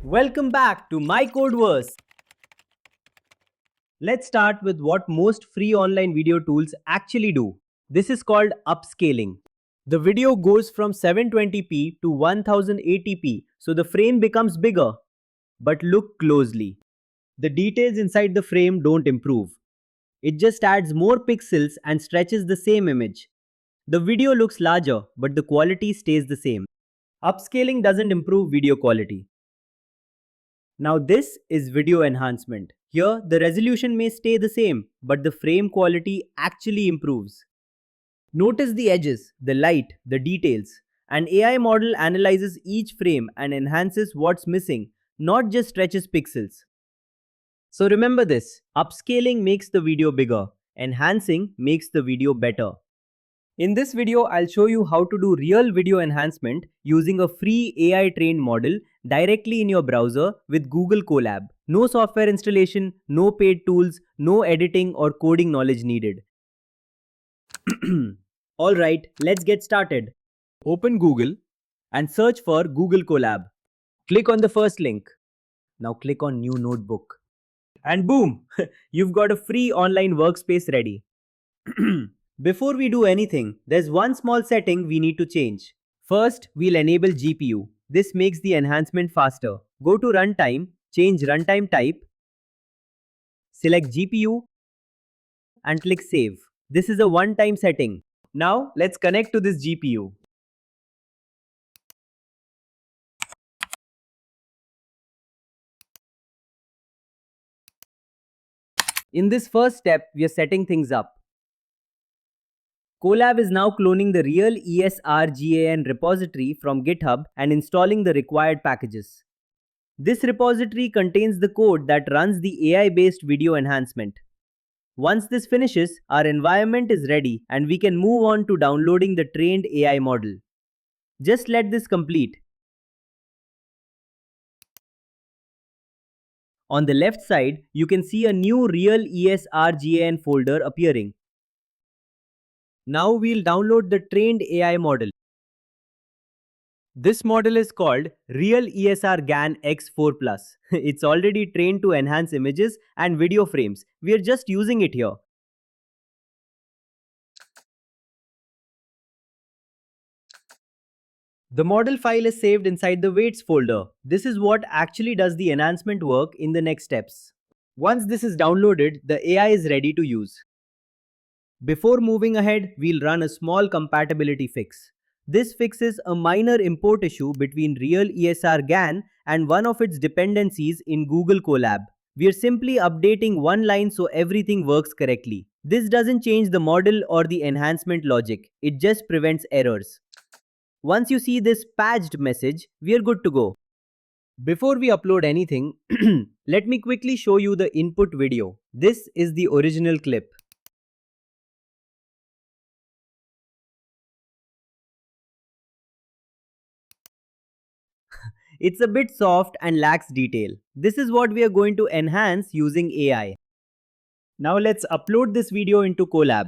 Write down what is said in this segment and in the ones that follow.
Welcome back to myCodeVerse. Let's start with what most free online video tools actually do. This is called upscaling. The video goes from 720p to 1080p, so the frame becomes bigger. But look closely. The details inside the frame don't improve. It just adds more pixels and stretches the same image. The video looks larger, but the quality stays the same. Upscaling doesn't improve video quality. Now this is video enhancement. Here the resolution may stay the same, but the frame quality actually improves. Notice the edges, the light, the details. An AI model analyzes each frame and enhances what's missing, not just stretches pixels. So remember this, upscaling makes the video bigger, enhancing makes the video better. In this video, I'll show you how to do real video enhancement using a free AI trained model directly in your browser with Google Colab. No software installation, no paid tools, no editing or coding knowledge needed. Alright, let's get started. Open Google and search for Google Colab. Click on the first link. Now click on New Notebook. And boom! You've got a free online workspace ready. Before we do anything, there's one small setting we need to change. First, we'll enable GPU. This makes the enhancement faster. Go to Runtime, change Runtime type, select GPU and click Save. This is a one-time setting. Now, let's connect to this GPU. In this first step, we are setting things up. Colab is now cloning the Real-ESRGAN repository from GitHub and installing the required packages. This repository contains the code that runs the AI-based video enhancement. Once this finishes, our environment is ready and we can move on to downloading the trained AI model. Just let this complete. On the left side, you can see a new Real-ESRGAN folder appearing. Now we'll download the trained AI model. This model is called Real-ESRGAN X4 Plus. It's already trained to enhance images and video frames. We are just using it here. The model file is saved inside the weights folder. This is what actually does the enhancement work in the next steps. Once this is downloaded, the AI is ready to use. Before moving ahead, we'll run a small compatibility fix. This fixes a minor import issue between Real-ESRGAN and one of its dependencies in Google Colab. We are simply updating one line so everything works correctly. This doesn't change the model or the enhancement logic, it just prevents errors. Once you see this patched message, we are good to go. Before we upload anything, let me quickly show you the input video. This is the original clip. It's a bit soft and lacks detail. This is what we are going to enhance using AI. Now let's upload this video into Colab.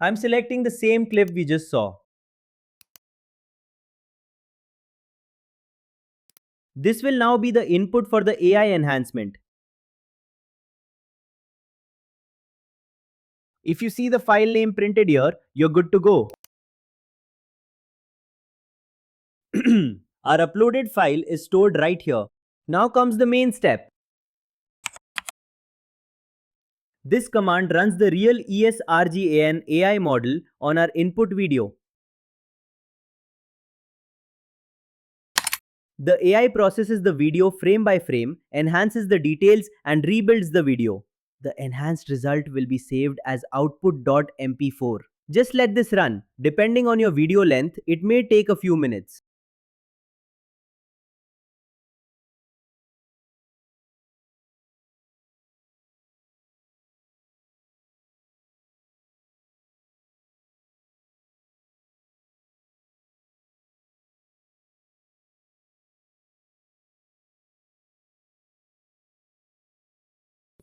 I'm selecting the same clip we just saw. This will now be the input for the AI enhancement. If you see the file name printed here, you're good to go. Our uploaded file is stored right here. Now comes the main step. This command runs the Real-ESRGAN AI model on our input video. The AI processes the video frame by frame, enhances the details and rebuilds the video. The enhanced result will be saved as output.mp4. Just let this run. Depending on your video length, it may take a few minutes.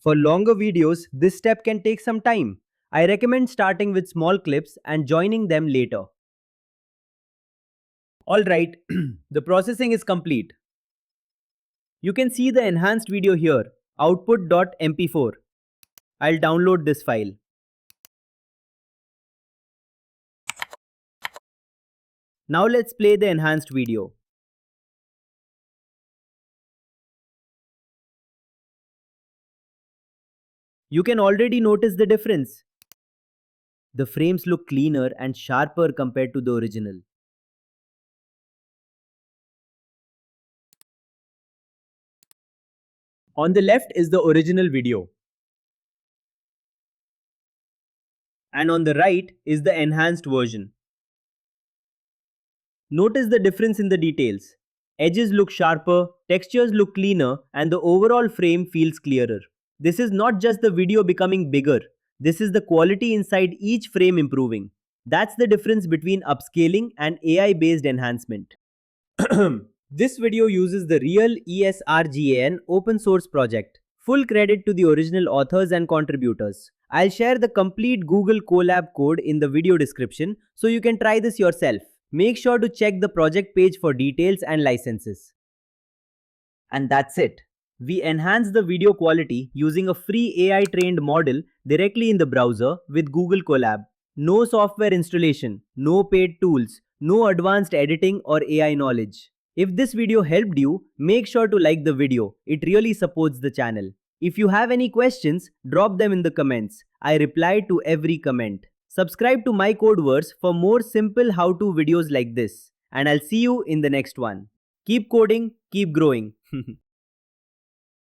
For longer videos, this step can take some time. I recommend starting with small clips and joining them later. Alright, the processing is complete. You can see the enhanced video here, output.mp4. I'll download this file. Now let's play the enhanced video. You can already notice the difference. The frames look cleaner and sharper compared to the original. On the left is the original video. And on the right is the enhanced version. Notice the difference in the details. Edges look sharper, textures look cleaner, and the overall frame feels clearer. This is not just the video becoming bigger, this is the quality inside each frame improving. That's the difference between upscaling and AI-based enhancement. This video uses the Real-ESRGAN open source project. Full credit to the original authors and contributors. I'll share the complete Google Colab code in the video description so you can try this yourself. Make sure to check the project page for details and licenses. And that's it. We enhance the video quality using a free AI-trained model directly in the browser with Google Colab. No software installation, no paid tools, no advanced editing or AI knowledge. If this video helped you, make sure to like the video. It really supports the channel. If you have any questions, drop them in the comments. I reply to every comment. Subscribe to myCodeVerse for more simple how-to videos like this. And I'll see you in the next one. Keep coding, keep growing.